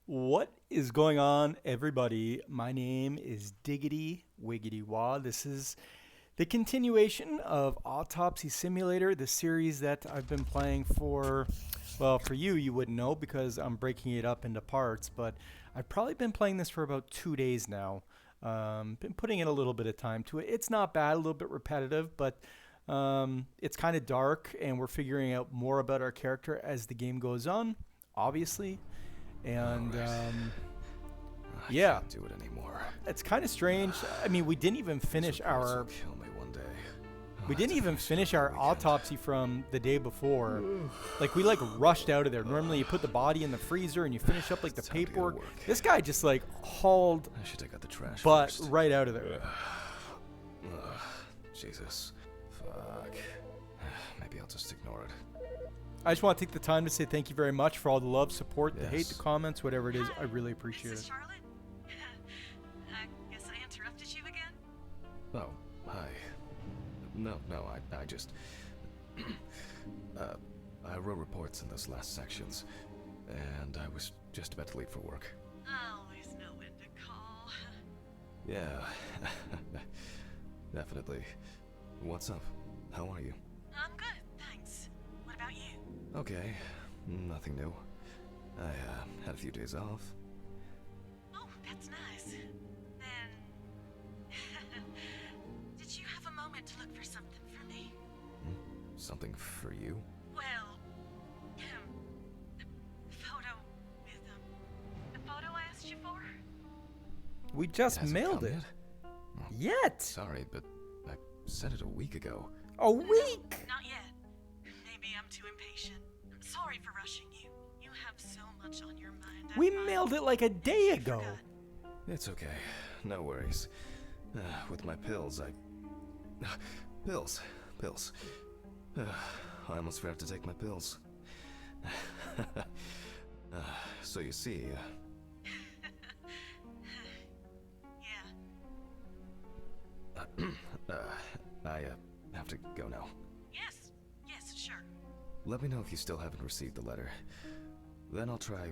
What is going on, everybody? My name is DiggityWiggityWaaa. This is the continuation of Autopsy Simulator, the series that I've been playing for, well, for you, you wouldn't know because I'm breaking it up into parts, but I've probably been playing this for about 2 days now. Been putting in a little bit of time to it. It's not bad, a little bit repetitive, but it's kind of dark, and we're figuring out more about our character as the game goes on, obviously. And I yeah, can't do it anymore. it's kind of strange. I mean, we didn't even finish our Kill me one day. we didn't even finish our autopsy from the day before. Like we rushed out of there. Normally you put the body in the freezer and you finish up like the It's time to go to paperwork. work. This guy just hauled I should take out the trash butt first. right out of there. Jesus. Fuck. Maybe I'll just ignore it. I just want to take the time to say thank you very much for all the love, support, the hate, Yes. the comments, whatever it is. Hi, I really appreciate this is it. Charlotte. I guess I interrupted you again. Oh, hi. No, I just... I wrote reports in those last sections, and I was just about to leave for work. I always know when to call. Yeah. Definitely. What's up? How are you? I'm good, thanks. What about you? Okay. Nothing new. I, had a few days off. Oh, that's nice. Then... Did you have a moment to look for something for me? Something for you? Well... the photo with, the photo I asked you for? We just Hasn't mailed come it. yet? Yet? Sorry, but I sent it a week ago. A week? Not yet. Maybe I'm too impatient. I'm sorry for rushing you. You have so much on your mind. We mailed it like a day I ago. forgot. It's okay. No worries. With my pills, Pills. I almost forgot to take my pills. So you see... Yeah. I have to go now. Yes, sure. Let me know if you still haven't received the letter. Then I'll try...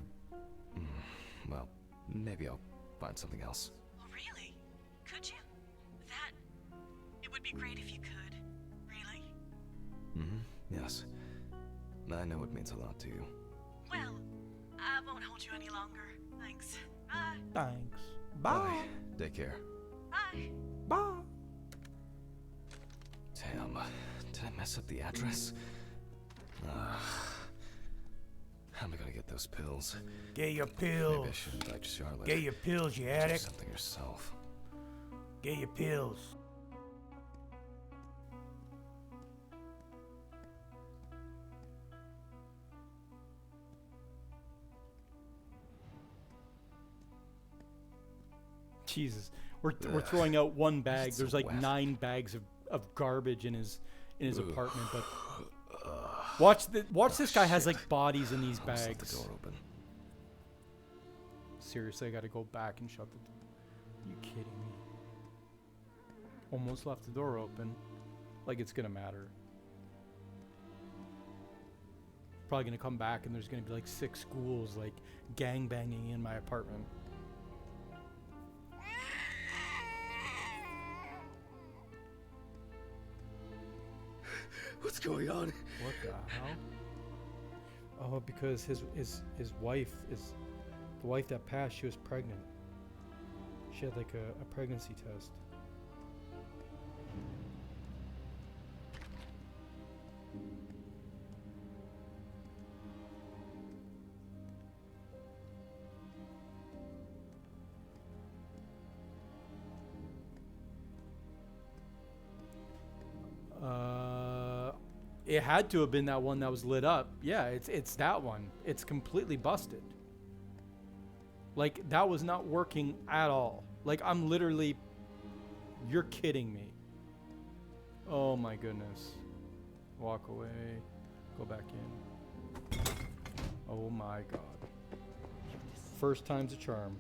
well, maybe I'll find something else. Oh, really? Could you? It would be great if you could. Really? Yes. I know it means a lot to you. Well, I won't hold you any longer. Thanks. Bye. Thanks. Bye. Take care. Bye. Bye. Damn, did I mess up the address? How am I gonna get those pills? Get your Maybe pills. I should invite Charlotte. Get your pills, you Do addict. something yourself. Get your pills. Jesus, we're throwing out one bag. so There's like wet. 9 bags of garbage in his apartment. But watch this guy has like bodies in these Almost left bags. the door open. Seriously, I gotta go back and shut the door. You kidding me? Almost left the door open. Like it's gonna matter. Probably gonna come back and there's gonna be like 6 schools like gang banging in my apartment. What's going on? What the hell? Oh, because his wife is the wife that passed. She was pregnant. She had like a pregnancy test. It had to have been that one that was lit up. Yeah, it's that one. It's completely busted. Like that was not working at all. Like I'm literally, you're kidding me. Oh my goodness. Walk away. Go back in. Oh my god. First time's a charm.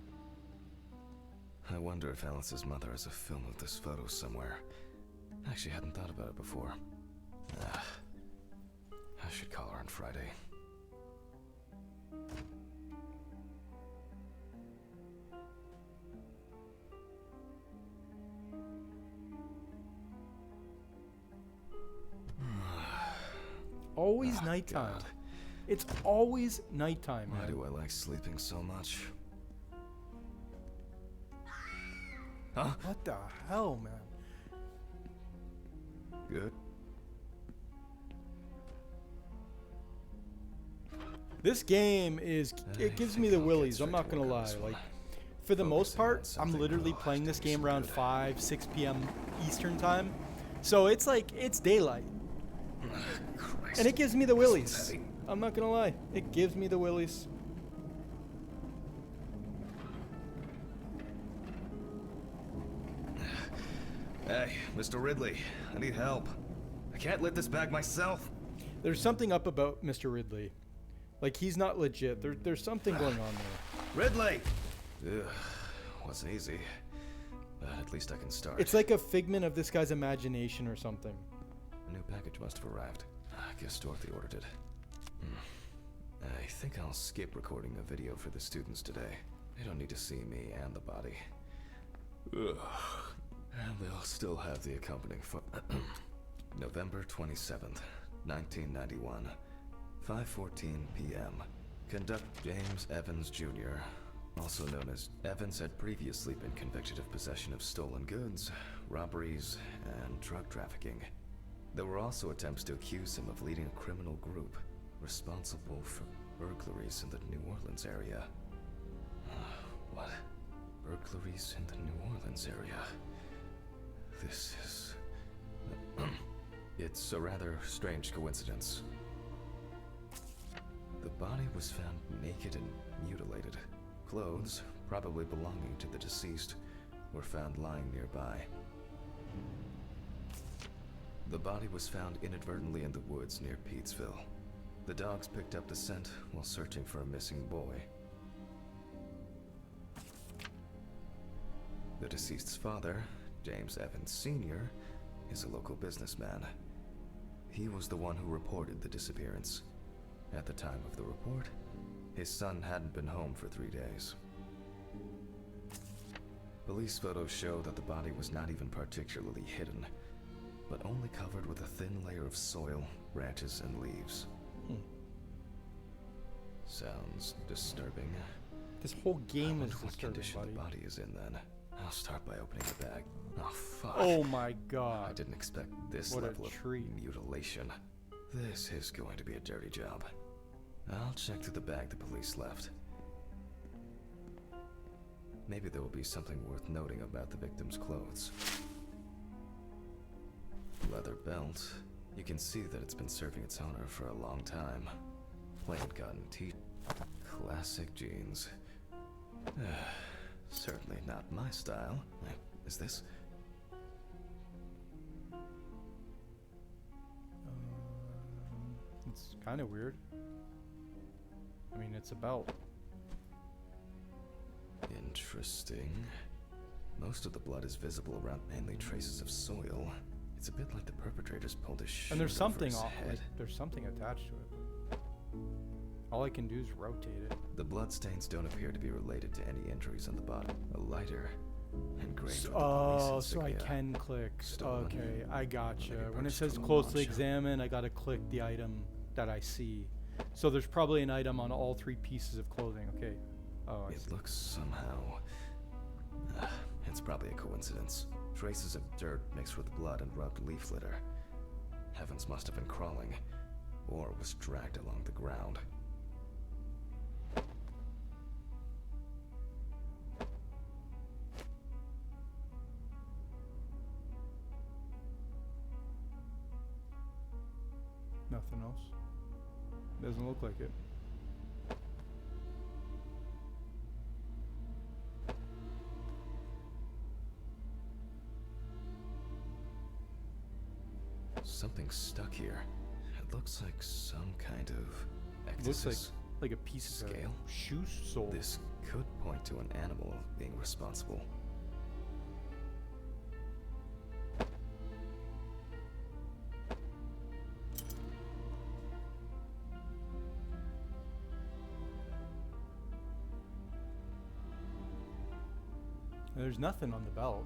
I wonder if Alice's mother has a film of this photo somewhere. I actually hadn't thought about it before. I should call her on Friday. Always Oh, nighttime. God. It's always nighttime, Why man. do I like sleeping so much? Huh? What the hell, man? Good. This game is, it gives me the willies, I'm not gonna lie. Like, for the most part, I'm literally playing this game around 5, 6 p.m. Eastern time. So it's like, it's daylight. And it gives me the willies. I'm not gonna lie. It gives me the willies. Hey, Mr. Ridley, I need help. I can't lift this bag myself. There's something up about Mr. Ridley. Like, he's not legit. There's something going on there. Ridley! Ugh, wasn't easy. But at least I can start. It's like a figment of this guy's imagination or something. A new package must have arrived. I guess Dorothy ordered it. I think I'll skip recording a video for the students today. They don't need to see me and the body. Ugh. And they'll still have the accompanying November 27th, 1991, 5:14 p.m. Conduct James Evans Jr., also known as Evans, had previously been convicted of possession of stolen goods, robberies, and drug trafficking. There were also attempts to accuse him of leading a criminal group responsible for burglaries in the New Orleans area. What? Burglaries in the New Orleans area? This is... It's a rather strange coincidence. The body was found naked and mutilated. Clothes, probably belonging to the deceased, were found lying nearby. The body was found inadvertently in the woods near Peetsville. The dogs picked up the scent while searching for a missing boy. The deceased's father, James Evans Sr., is a local businessman. He was the one who reported the disappearance. At the time of the report, his son hadn't been home for 3 days. Police photos show that the body was not even particularly hidden, but only covered with a thin layer of soil, branches, and leaves. Sounds disturbing. This whole game is What disturbing, condition buddy. the body is in then? I'll start by opening the bag. Oh, fuck. Oh my I god. didn't expect this What a level of treat. mutilation. This is going to be a dirty job. I'll check through the bag the police left. Maybe there will be something worth noting about the victim's clothes. Leather belt. You can see that it's been serving its owner for a long time. Plain cotton tee. Classic jeans. Certainly not my style. Is this? It's kind of weird. I mean, it's a belt. Interesting. Most of the blood is visible around, mainly traces of soil. It's a bit like the perpetrators pulled his shirt And there's over something his off. head. Like, there's something attached to it. All I can do is rotate it. The bloodstains don't appear to be related to any injuries on the body. A lighter engraved with the Oh, police so I insignia. can click. Stolen. Okay, I gotcha. Maybe When it purchased says from a closely pawn shop. examine, I gotta click the item that I see. So there's probably an item on all 3 pieces of clothing. Okay. Oh, I It see. looks somehow... it's probably a coincidence. Traces of dirt mixed with blood and rubbed leaf litter. Evans must have been crawling, or was dragged along the ground. Nothing else. Doesn't look like it. Something's stuck here. It looks like some kind of Looks ecdysis. like a piece of Scale? a shoe sole. This could point to an animal being responsible. There's nothing on the belt.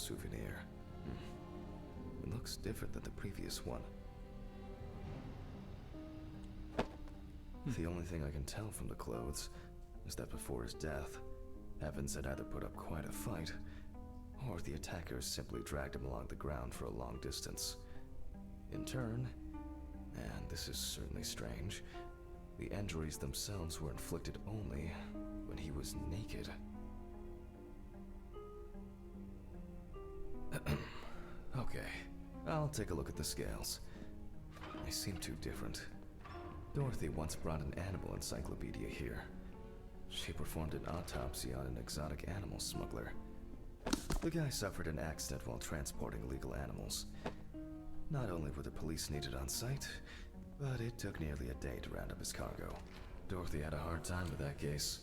souvenir. It looks different than the previous one. The only thing I can tell from the clothes is that before his death, Evans had either put up quite a fight, or the attackers simply dragged him along the ground for a long distance. In turn, and this is certainly strange, the injuries themselves were inflicted only when he was naked. Okay, I'll take a look at the scales. They seem too different. Dorothy once brought an animal encyclopedia here. She performed an autopsy on an exotic animal smuggler. The guy suffered an accident while transporting illegal animals. Not only were the police needed on site, but it took nearly a day to round up his cargo. Dorothy had a hard time with that case.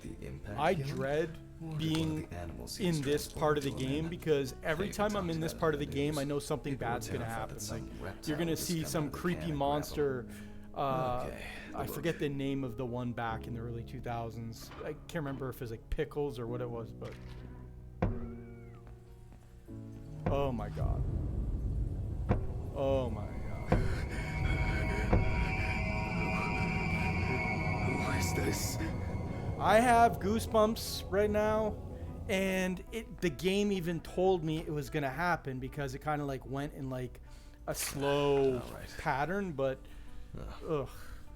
The impact I killing dread or one of being the animals he was in this part of the transporting to game Amanda. because every They time I'm talked in this about part it of the in game, I news. know something People were bad's gonna terrified happen. that some Like reptile you're gonna would just see come some out of the can creepy and grab 'em. monster. Okay, I forget the name of the one back in the early 2000s. I can't remember if it was like Pickles or what it was, but oh my god. Oh my god. Who is this? I have goosebumps right now, and the game even told me it was gonna happen because it kind of like went in like a slow Alright. pattern, but ugh,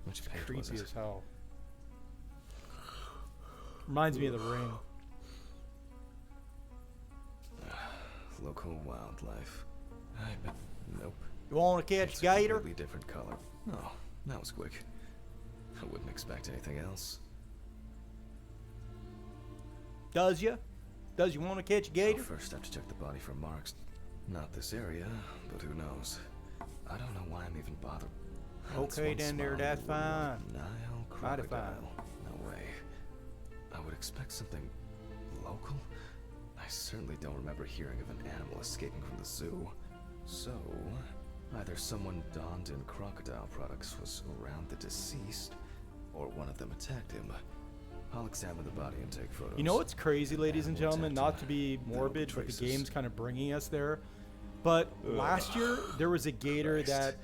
Which it's page was creepy it? as hell. Reminds me of The Ring. Local wildlife. I bet. Nope. You want to catch It's a a gator? completely different color. Oh, that was quick. I wouldn't expect anything else. Does you? Does you want to catch a I'll gator? first have to check the body for marks. Not this area, but who knows? I don't know why I'm even bothered. That's Okay, one then there, small that's little fine. Nile Mighty crocodile. No way. I would expect something local. I certainly don't remember hearing of an animal escaping from the zoo. So, either someone donned in crocodile products was around the deceased, or one of them attacked him. I'll examine the body and take photos. You know what's crazy, ladies and Animal gentlemen? attacked Not to him. be That'll be morbid, but the traces. game's kind of bringing us there. But last year, there was a gator Christ. that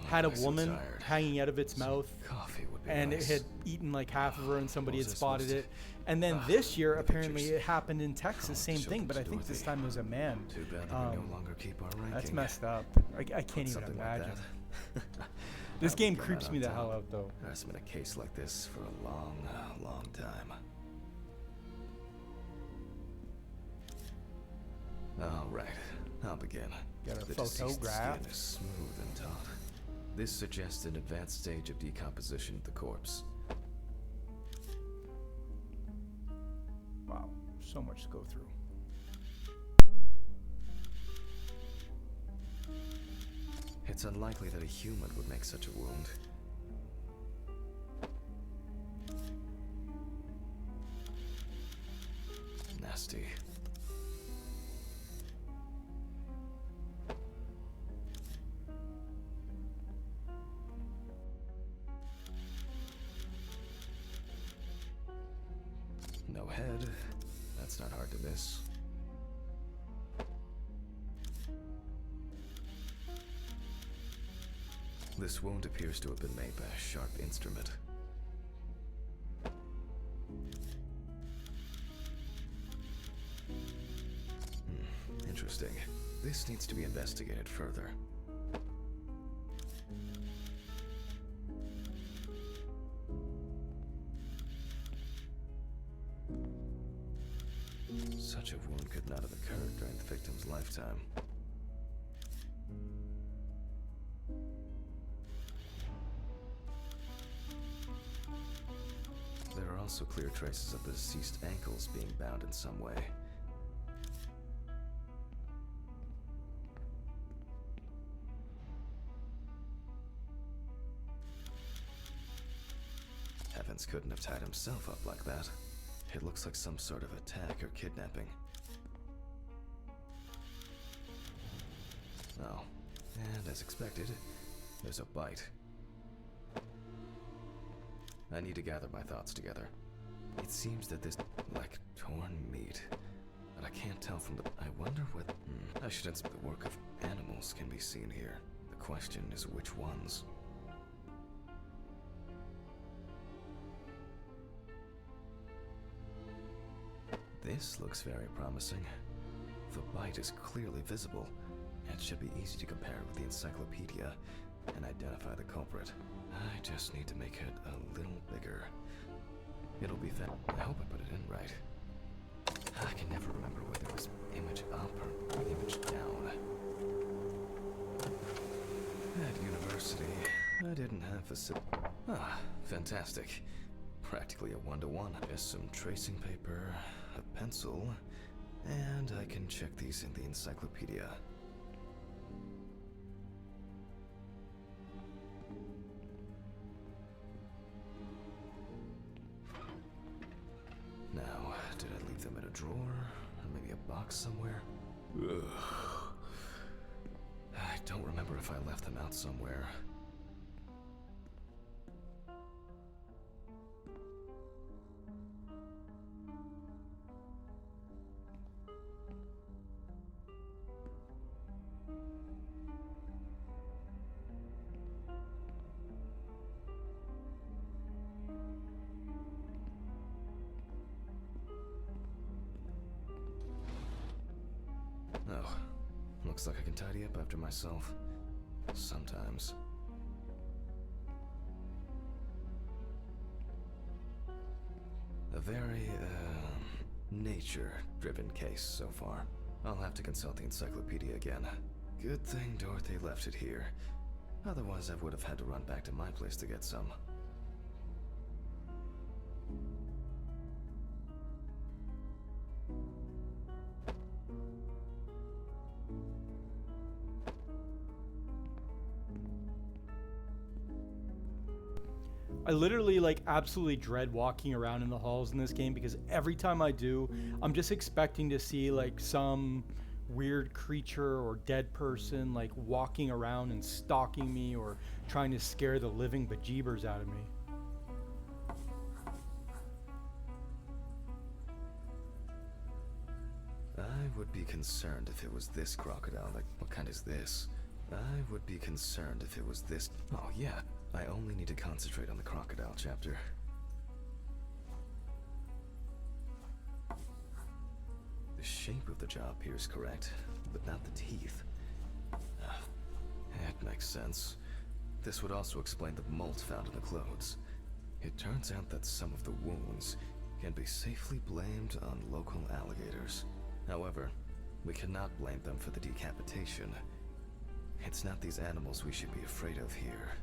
had a I'm so woman tired. hanging out of its mouth, Coffee would be and nice. it had eaten like half of her, and somebody What had was I supposed spotted to- it. And then Ah, this year, the apparently, pictures. it happened in Texas, I'll same show thing. them But to I think this Dorothy. time it was a man. Too bad that we Um, no longer keep our ranking. That's messed up. I can't even Something imagine. like that. This I'll game get creeps right me on the top. hell out, though. There hasn't been a case like this for a long, long time. All right, I'll begin. Got a The deceased photograph. skin is smooth and taut. This suggests an advanced stage of decomposition of the corpse. Wow, so much to go through. It's unlikely that a human would make such a wound. Nasty. No head. That's not hard to miss. This wound appears to have been made by a sharp instrument. Interesting. This needs to be investigated further. Such a wound could not have occurred during the victim's lifetime. There are also clear traces of the deceased ankles being bound in some way. Evans couldn't have tied himself up like that. It looks like some sort of attack or kidnapping. Oh, and as expected, there's a bite. I need to gather my thoughts together. It seems that this, like torn meat, but I can't tell from the... I wonder what... I should inspect the work of animals can be seen here. The question is which ones? This looks very promising. The bite is clearly visible. It should be easy to compare with the encyclopedia and identify the culprit. I just need to make it a little bigger. It'll be fine. I hope I put it in right. I can never remember whether it was image up or image down. At university, I didn't have a fantastic. Practically a one-to-one. Just some tracing paper, a pencil, and I can check these in the encyclopedia. Now, did I leave them in a drawer? Or maybe a box somewhere? Ugh. I don't remember if I left them out somewhere. Oh, looks like I can tidy up after myself. Sometimes. A very, nature-driven case so far. I'll have to consult the encyclopedia again. Good thing Dorothy left it here. Otherwise, I would have had to run back to my place to get some. I literally like absolutely dread walking around in the halls in this game because every time I do, I'm just expecting to see like some weird creature or dead person like walking around and stalking me or trying to scare the living bejeebers out of me. I would be concerned if it was this crocodile. Like, what kind is this? I would be concerned if it was this. Oh, yeah. I only need to concentrate on the crocodile chapter. The shape of the jaw appears correct, but not the teeth. That makes sense. This would also explain the mold found in the clothes. It turns out that some of the wounds can be safely blamed on local alligators. However, we cannot blame them for the decapitation. It's not these animals we should be afraid of here.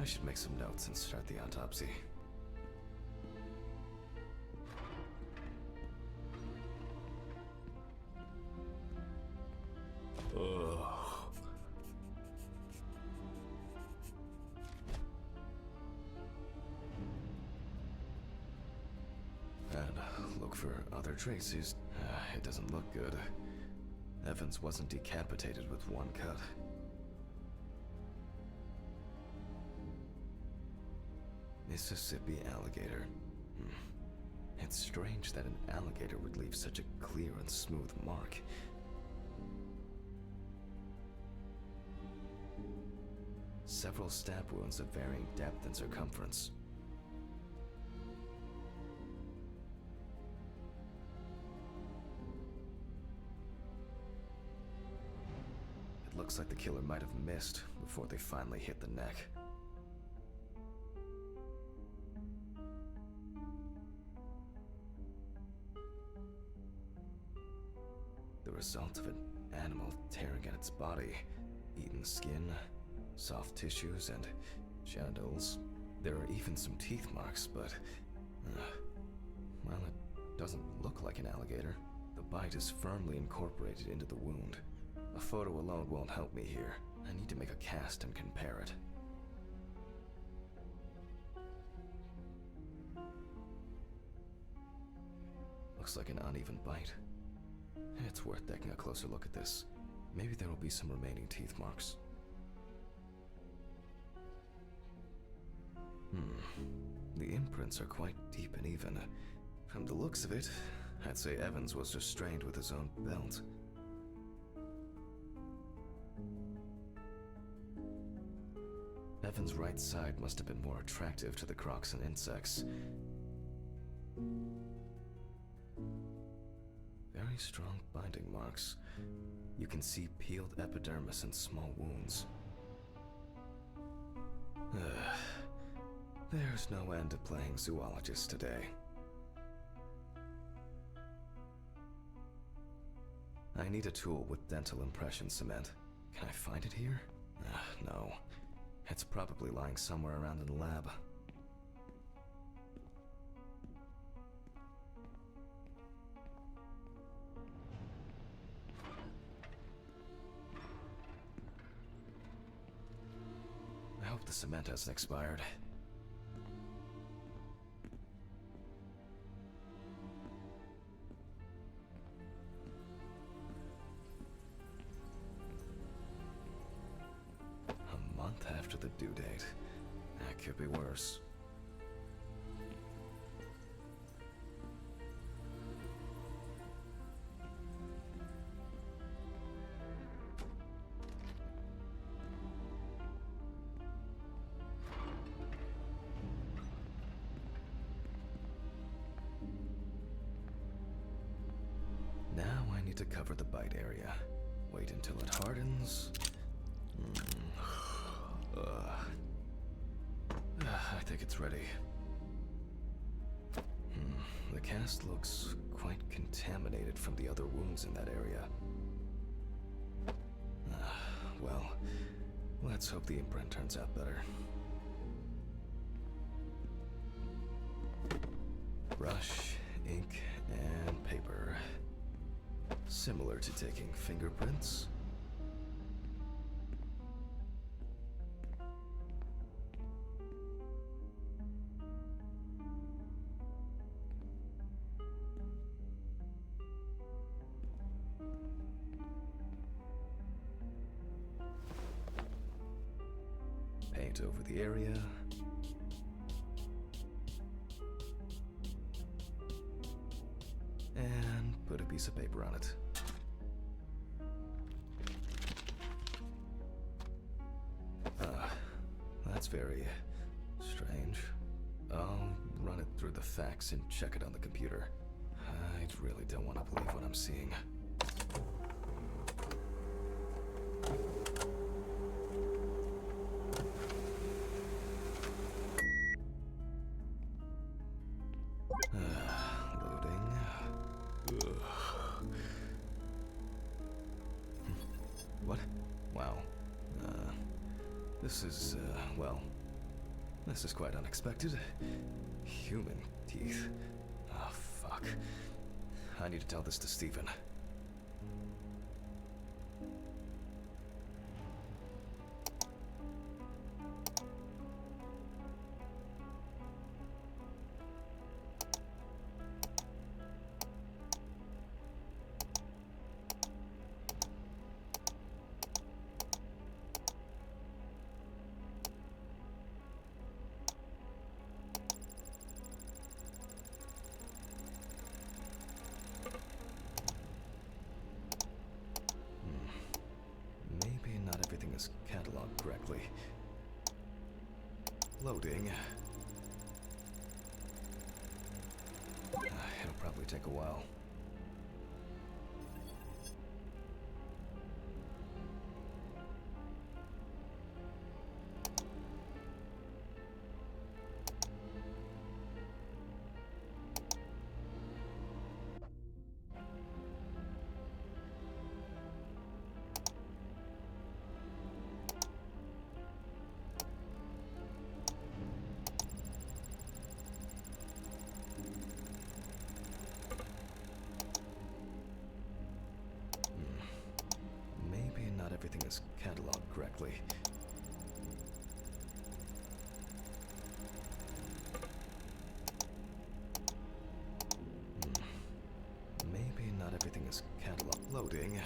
I should make some notes and start the autopsy. Ugh. And look for other traces. It doesn't look good. Evans wasn't decapitated with one cut. Mississippi alligator. It's strange that an alligator would leave such a clear and smooth mark. Several stab wounds of varying depth and circumference. It looks like the killer might have missed before they finally hit the neck. The result of an animal tearing at its body, eaten skin, soft tissues, and genitals. There are even some teeth marks, but, well, it doesn't look like an alligator. The bite is firmly incorporated into the wound. A photo alone won't help me here. I need to make a cast and compare it. Looks like an uneven bite. It's worth taking a closer look at this. Maybe there will be some remaining teeth marks. The imprints are quite deep and even. From the looks of it, I'd say Evans was restrained with his own belt. Evans' right side must have been more attractive to the crocs and insects. Very strong binding marks. You can see peeled epidermis and small wounds. There's no end to playing zoologist today. I need a tool with dental impression cement. Can I find it here? No. It's probably lying somewhere around in the lab. I hope the cement hasn't expired. A month after the due date. That could be worse. Now I need to cover the bite area. Wait until it hardens. I think it's ready. The cast looks quite contaminated from the other wounds in that area. Well, let's hope the imprint turns out better. Brush, ink, and paper. Similar to taking fingerprints. Paint over the area. And put a piece of paper on it. That's very strange. I'll run it through the fax and check it on the computer. I really don't want to believe what I'm seeing. Loading. What? Wow. This is, well, this is quite unexpected. Human teeth. Oh, fuck. I need to tell this to Stephen. Is cataloged correctly. Loading. It'll probably take a while. Everything is cataloged correctly. Maybe not everything is cataloged. Loading.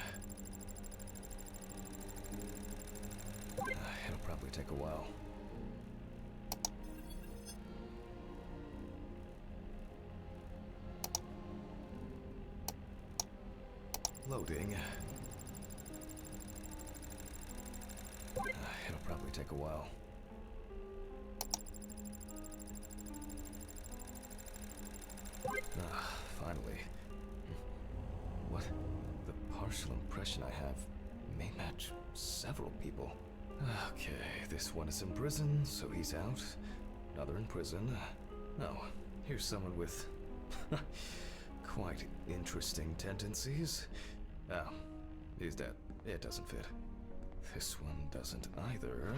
It'll probably take a while. Loading. It'll probably take a while. Finally. What? The partial impression I have may match several people. Okay, this one is in prison, so he's out. Another in prison. Oh, here's someone with quite interesting tendencies. Oh, he's dead. It doesn't fit. This one doesn't either.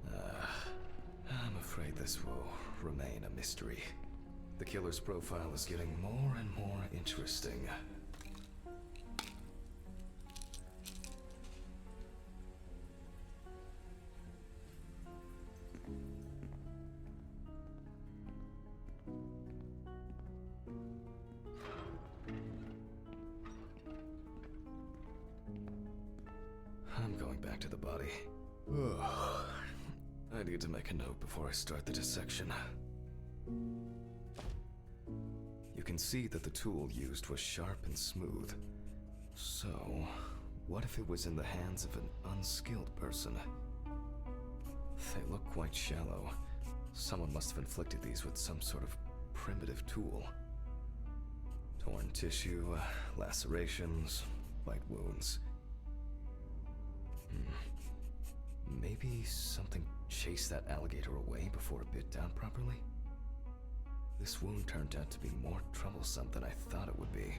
I'm afraid this will remain a mystery. The killer's profile is getting more and more interesting. I'm going back to the body. I need to make a note before I start the dissection. You can see that the tool used was sharp and smooth. So, what if it was in the hands of an unskilled person? They look quite shallow. Someone must have inflicted these with some sort of primitive tool. Torn tissue, lacerations, bite wounds. Maybe something chased that alligator away before it bit down properly? This wound turned out to be more troublesome than I thought it would be.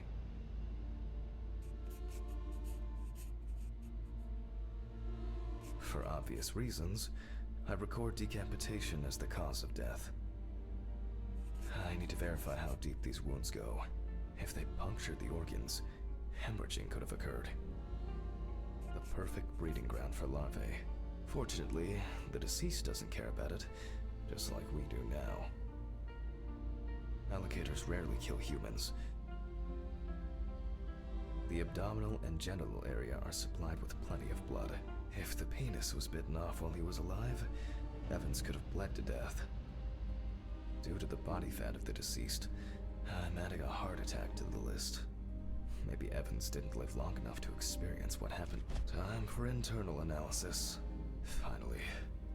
For obvious reasons, I record decapitation as the cause of death. I need to verify how deep these wounds go. If they punctured the organs, hemorrhaging could have occurred. The perfect breeding ground for larvae. Fortunately, the deceased doesn't care about it, just like we do now. Alligators rarely kill humans. The abdominal and genital area are supplied with plenty of blood. If the penis was bitten off while he was alive, Evans could have bled to death. Due to the body fat of the deceased, I'm adding a heart attack to the list. Maybe Evans didn't live long enough to experience what happened. Time for internal analysis. Finally.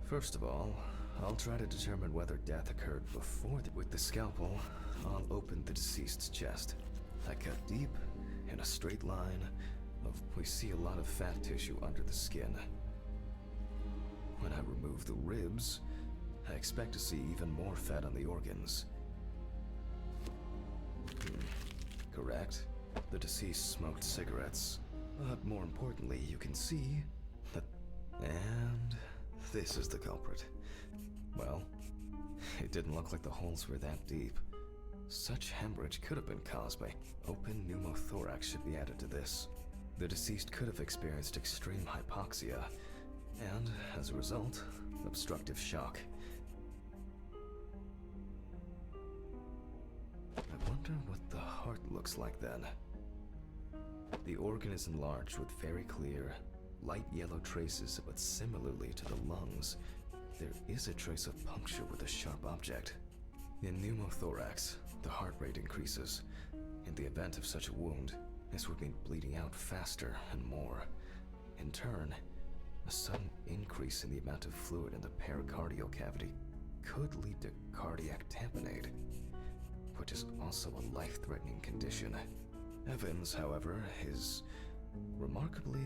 First of all, I'll try to determine whether death occurred before with the scalpel, I'll open the deceased's chest. I cut deep, in a straight line, we see a lot of fat tissue under the skin. When I remove the ribs, I expect to see even more fat on the organs. Correct. The deceased smoked cigarettes. But more importantly, you can see that... And this is the culprit. Well, it didn't look like the holes were that deep. Such hemorrhage could have been caused by open pneumothorax should be added to this. The deceased could have experienced extreme hypoxia, and, as a result, obstructive shock. I wonder what the heart looks like then. The organ is enlarged with very clear, light yellow traces, but similarly to the lungs, there is a trace of puncture with a sharp object. In pneumothorax, the heart rate increases. In the event of such a wound, this would mean bleeding out faster and more. In turn, a sudden increase in the amount of fluid in the pericardial cavity could lead to cardiac tamponade, which is also a life-threatening condition. Evans, however, is remarkably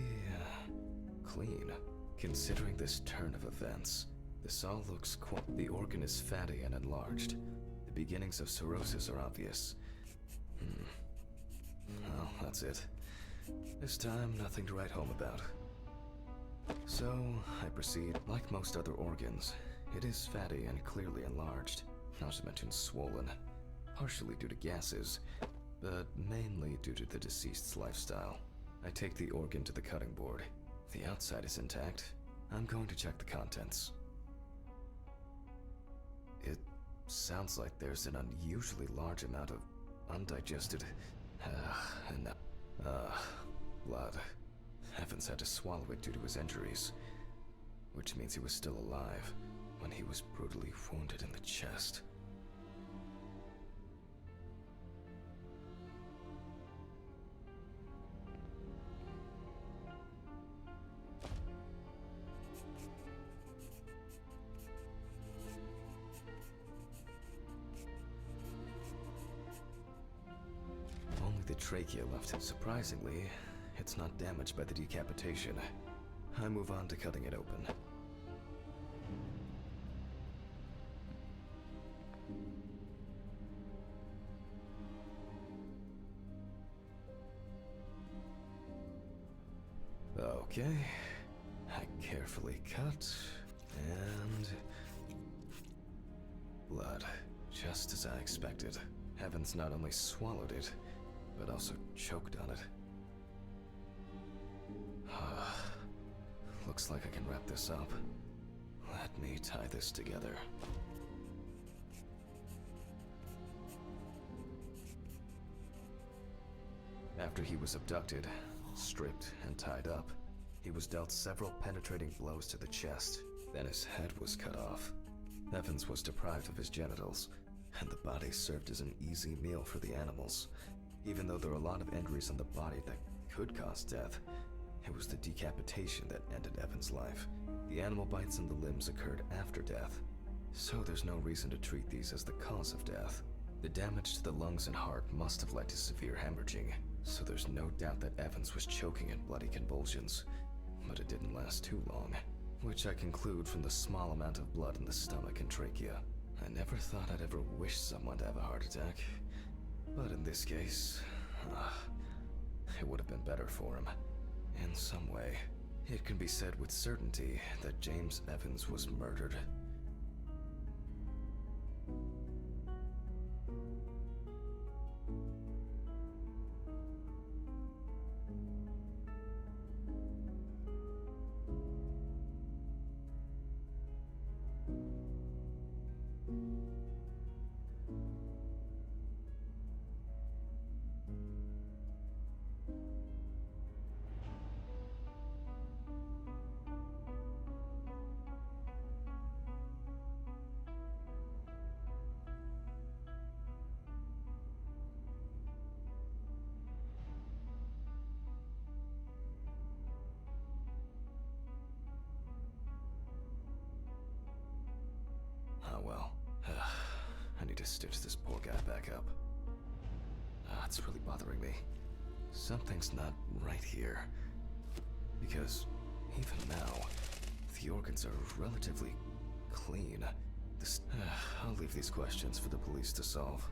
clean. Considering this turn of events, this all looks quite... The organ is fatty and enlarged. The beginnings of cirrhosis are obvious. Well, that's it. This time, nothing to write home about. So, I proceed. Like most other organs, it is fatty and clearly enlarged, not to mention swollen, partially due to gases, but mainly due to the deceased's lifestyle. I take the organ to the cutting board. The outside is intact. I'm going to check the contents. It sounds like there's an unusually large amount of undigested... blood. Evans had to swallow it due to his injuries, which means he was still alive when he was brutally wounded in the chest. trachea left. Surprisingly, it's not damaged by the decapitation. I move on to cutting it open. Okay, I carefully cut, and... blood, just as I expected. Evans not only swallowed it, but also choked on it. Looks like I can wrap this up. Let me tie this together. After he was abducted, stripped, and tied up, he was dealt several penetrating blows to the chest. Then his head was cut off. Evans was deprived of his genitals, and the body served as an easy meal for the animals. Even though there are a lot of injuries on the body that could cause death, it was the decapitation that ended Evans' life. The animal bites in the limbs occurred after death, so there's no reason to treat these as the cause of death. The damage to the lungs and heart must have led to severe hemorrhaging, so there's no doubt that Evans was choking in bloody convulsions. But it didn't last too long, which I conclude from the small amount of blood in the stomach and trachea. I never thought I'd ever wish someone to have a heart attack, but in this case, it would have been better for him. In some way, it can be said with certainty that James Evans was murdered. Oh well. I need to stitch this poor guy back up. It's really bothering me. Something's not right here. Because even now, the organs are relatively clean. I'll leave these questions for the police to solve.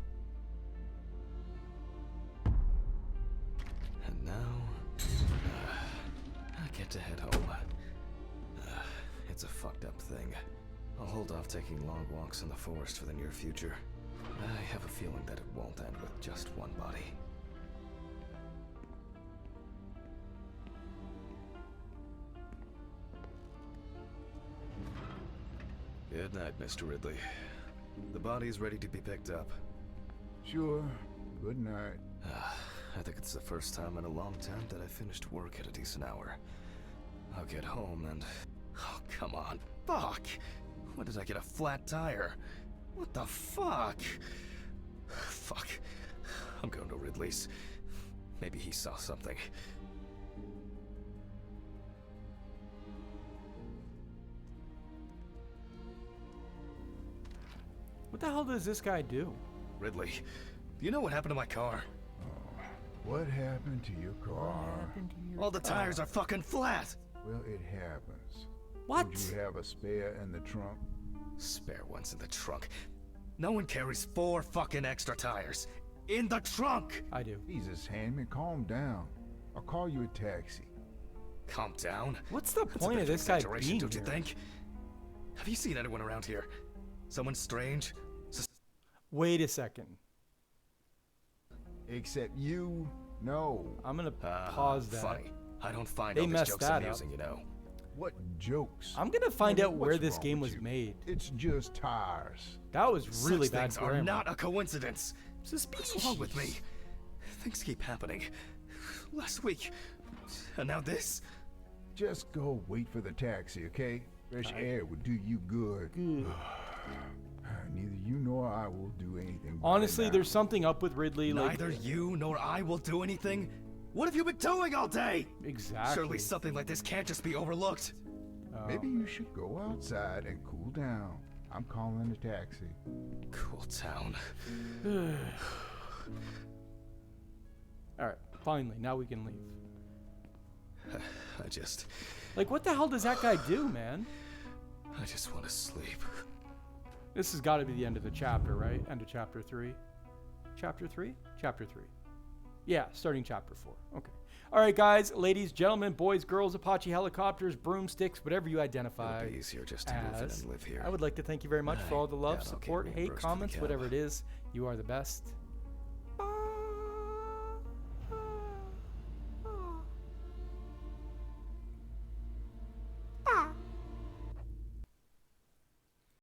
And now, I get to head home. It's a fucked up thing. I'll hold off taking long walks in the forest for the near future. I have a feeling that it won't end with just one body. Good night, Mr. Ridley. The body's ready to be picked up. Sure. Good night. I think it's the first time in a long time that I finished work at a decent hour. I'll get home and... Oh, come on. Fuck! When did I get a flat tire? What the fuck? Fuck. I'm going to Ridley's. Maybe he saw something. What the hell does this guy do? Ridley, do you know what happened to my car? What happened to your car? All the tires are fucking flat! Well, it happens. What? Did you have a spare in the trunk? Spare ones in the trunk. No one carries 4 fucking extra tires. In the trunk! I do. Jesus, Handman, calm down. I'll call you a taxi. Calm down. What's the That's a point bit of this guy exaggeration, being don't you here? think? Have you seen anyone around here? Someone strange? Wait a second. Except you? No. I'm gonna pause that. Funny. I don't find They all these messed jokes that up. amusing, you know. What jokes? I'm gonna find out where What's this wrong game with was you? made. It's just tires. That was really Such bad things are grammar. not a coincidence. What's wrong with me? Things keep happening. Last week, and now this. Just go wait for the taxi, okay? Fresh air would do you good. Neither you nor I will do anything. Honestly, right there's something up with Ridley. Neither you nor I will do anything. What have you been doing all day? Exactly. Surely something like this can't just be overlooked. Maybe you should go outside and cool down. I'm calling a taxi. Cool town. All right, finally, now we can leave. I just Like, what the hell does that guy do, man? want to sleep. This has got to be the end of the chapter, right? End of chapter 3. Chapter 3? Chapter 3. Yeah, starting chapter 4. Okay. All right, guys, ladies, gentlemen, boys, girls, Apache helicopters, broomsticks, whatever you identify It'll be easier just to move in as. and live here. I would like to thank you very much for all the love, Yeah, I'll keep support, being hate, roasted in the comments, cab. whatever it is. You are the best.